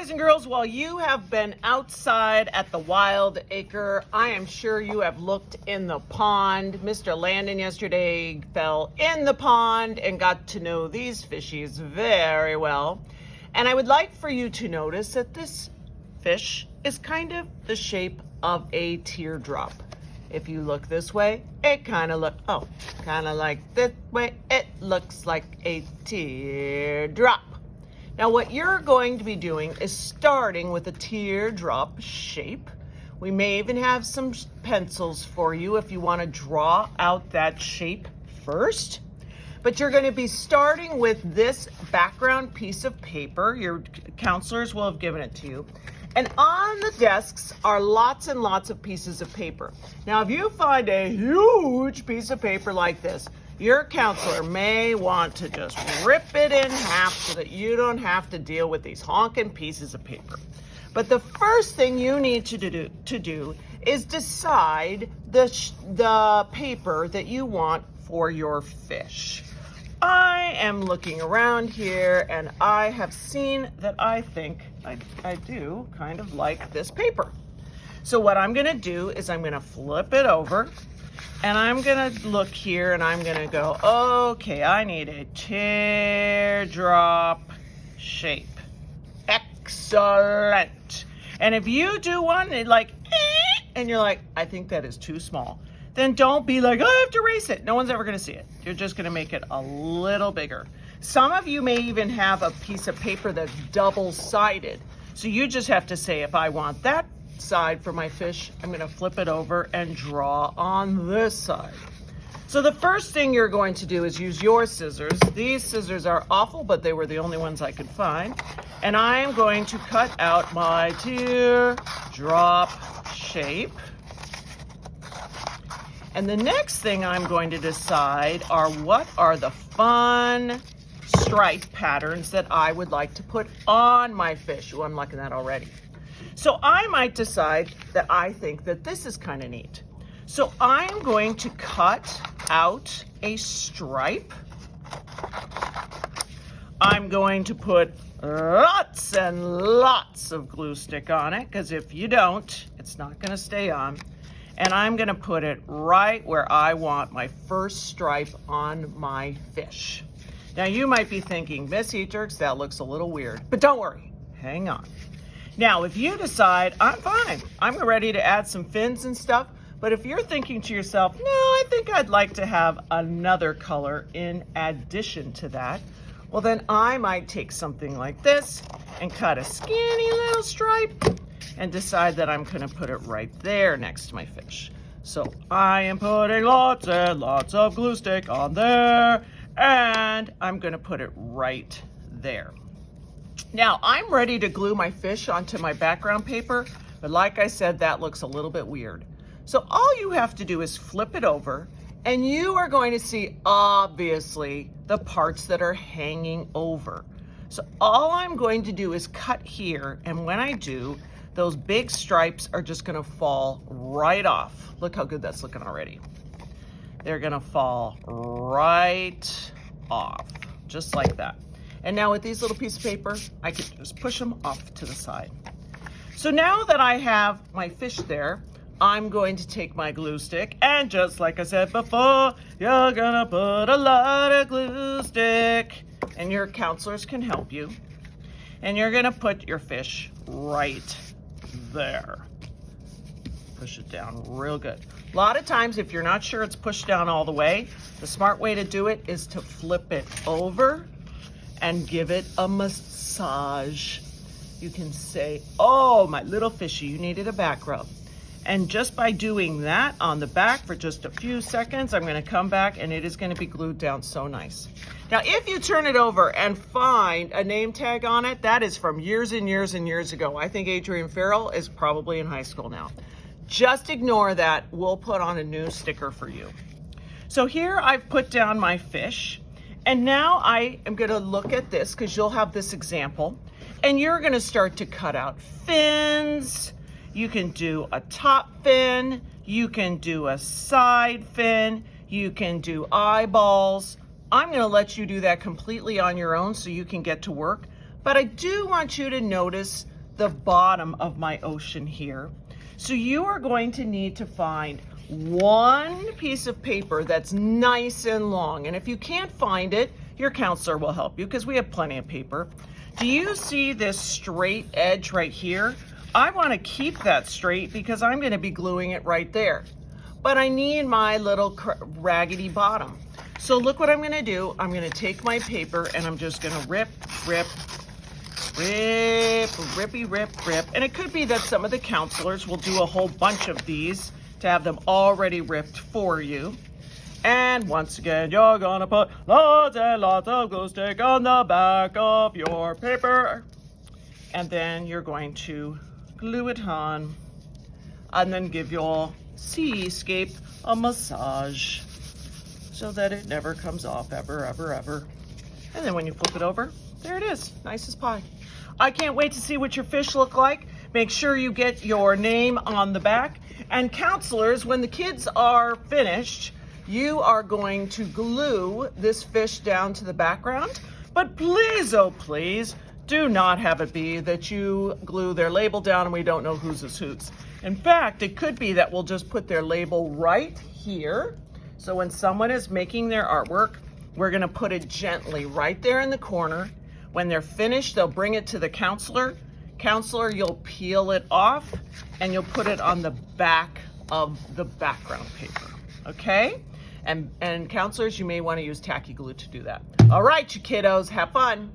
boys and girls, while you have been outside at the Wild Acre, I am sure you have looked in the pond. Mr. Landon yesterday fell in the pond and got to know these fishies very well. And I would like for you to notice that this fish is kind of the shape of a teardrop. If you look this way, it kind of like this way, it looks like a teardrop. Now what you're going to be doing is starting with a teardrop shape. We may even have some pencils for you if you want to draw out that shape first. But you're going to be starting with this background piece of paper. Your counselors will have given it to you. And on the desks are lots and lots of pieces of paper. Now, if you find a huge piece of paper like this, your counselor may want to just rip it in half so that you don't have to deal with these honking pieces of paper. But the first thing you need to do is decide the paper that you want for your fish. I am looking around here and I have seen that I think I do kind of like this paper. So what I'm gonna do is I'm gonna flip it over and I'm gonna look here and I'm gonna go, okay, I need a teardrop shape. Excellent. And if you do one and you're like, I think that is too small, then don't be like, oh, I have to erase it. No one's ever gonna see it. You're just gonna make it a little bigger. Some of you may even have a piece of paper that's double-sided. So you just have to say, if I want that side for my fish, I'm gonna flip it over and draw on this side. So the first thing you're going to do is use your scissors. These scissors are awful, but they were the only ones I could find. And I am going to cut out my teardrop shape. And the next thing I'm going to decide are what are the fun stripe patterns that I would like to put on my fish. Oh, I'm liking that already. So I might decide that I think that this is kind of neat. So I'm going to cut out a stripe. I'm going to put lots and lots of glue stick on it, because if you don't, it's not going to stay on. And I'm gonna put it right where I want my first stripe on my fish. Now you might be thinking, Miss Eaterks, that looks a little weird, but don't worry, hang on. Now, if you decide, I'm fine, I'm ready to add some fins and stuff, but if you're thinking to yourself, no, I think I'd like to have another color in addition to that, well then I might take something like this and cut a skinny little stripe and decide that I'm gonna put it right there next to my fish. So I am putting lots and lots of glue stick on there, and I'm gonna put it right there. Now I'm ready to glue my fish onto my background paper, but like I said, that looks a little bit weird. So all you have to do is flip it over, and you are going to see, obviously, the parts that are hanging over. So all I'm going to do is cut here, and when I do, those big stripes are just gonna fall right off. Look how good that's looking already. They're gonna fall right off, just like that. And now with these little pieces of paper, I can just push them off to the side. So now that I have my fish there, I'm going to take my glue stick, and just like I said before, you're gonna put a lot of glue stick, and your counselors can help you. And you're gonna put your fish right there. Push it down real good. A lot of times, if you're not sure it's pushed down all the way, the smart way to do it is to flip it over and give it a massage. You can say, oh, my little fishy, you needed a back rub. And just by doing that on the back for just a few seconds, I'm gonna come back and it is gonna be glued down so nice. Now, if you turn it over and find a name tag on it, that is from years and years and years ago. I think Adrian Farrell is probably in high school now. Just ignore that. We'll put on a new sticker for you. So here I've put down my fish, and now I am gonna look at this, because you'll have this example, and you're gonna start to cut out fins. You can do a top fin, you can do a side fin, you can do eyeballs. I'm gonna let you do that completely on your own so you can get to work, but I do want you to notice the bottom of my ocean here. So you are going to need to find one piece of paper that's nice and long. And if you can't find it, your counselor will help you because we have plenty of paper. Do you see this straight edge right here? I want to keep that straight because I'm going to be gluing it right there. But I need my little raggedy bottom. So look what I'm going to do. I'm going to take my paper and I'm just going to rip, rip, rip, rippy, rip, rip. And it could be that some of the counselors will do a whole bunch of these to have them already ripped for you. And once again, you're gonna put lots and lots of glue stick on the back of your paper. And then you're going to glue it on and then give your seascape a massage so that it never comes off ever, ever, ever. And then when you flip it over, there it is, nice as pie. I can't wait to see what your fish look like. Make sure you get your name on the back. And counselors, when the kids are finished, you are going to glue this fish down to the background. But please, oh please, do not have it be that you glue their label down and we don't know whose is whose. In fact, it could be that we'll just put their label right here. So when someone is making their artwork, we're gonna put it gently right there in the corner. When they're finished, they'll bring it to the counselor. Counselor, you'll peel it off and you'll put it on the back of the background paper, okay? And counselors, you may want to use tacky glue to do that. All right, you kiddos, have fun.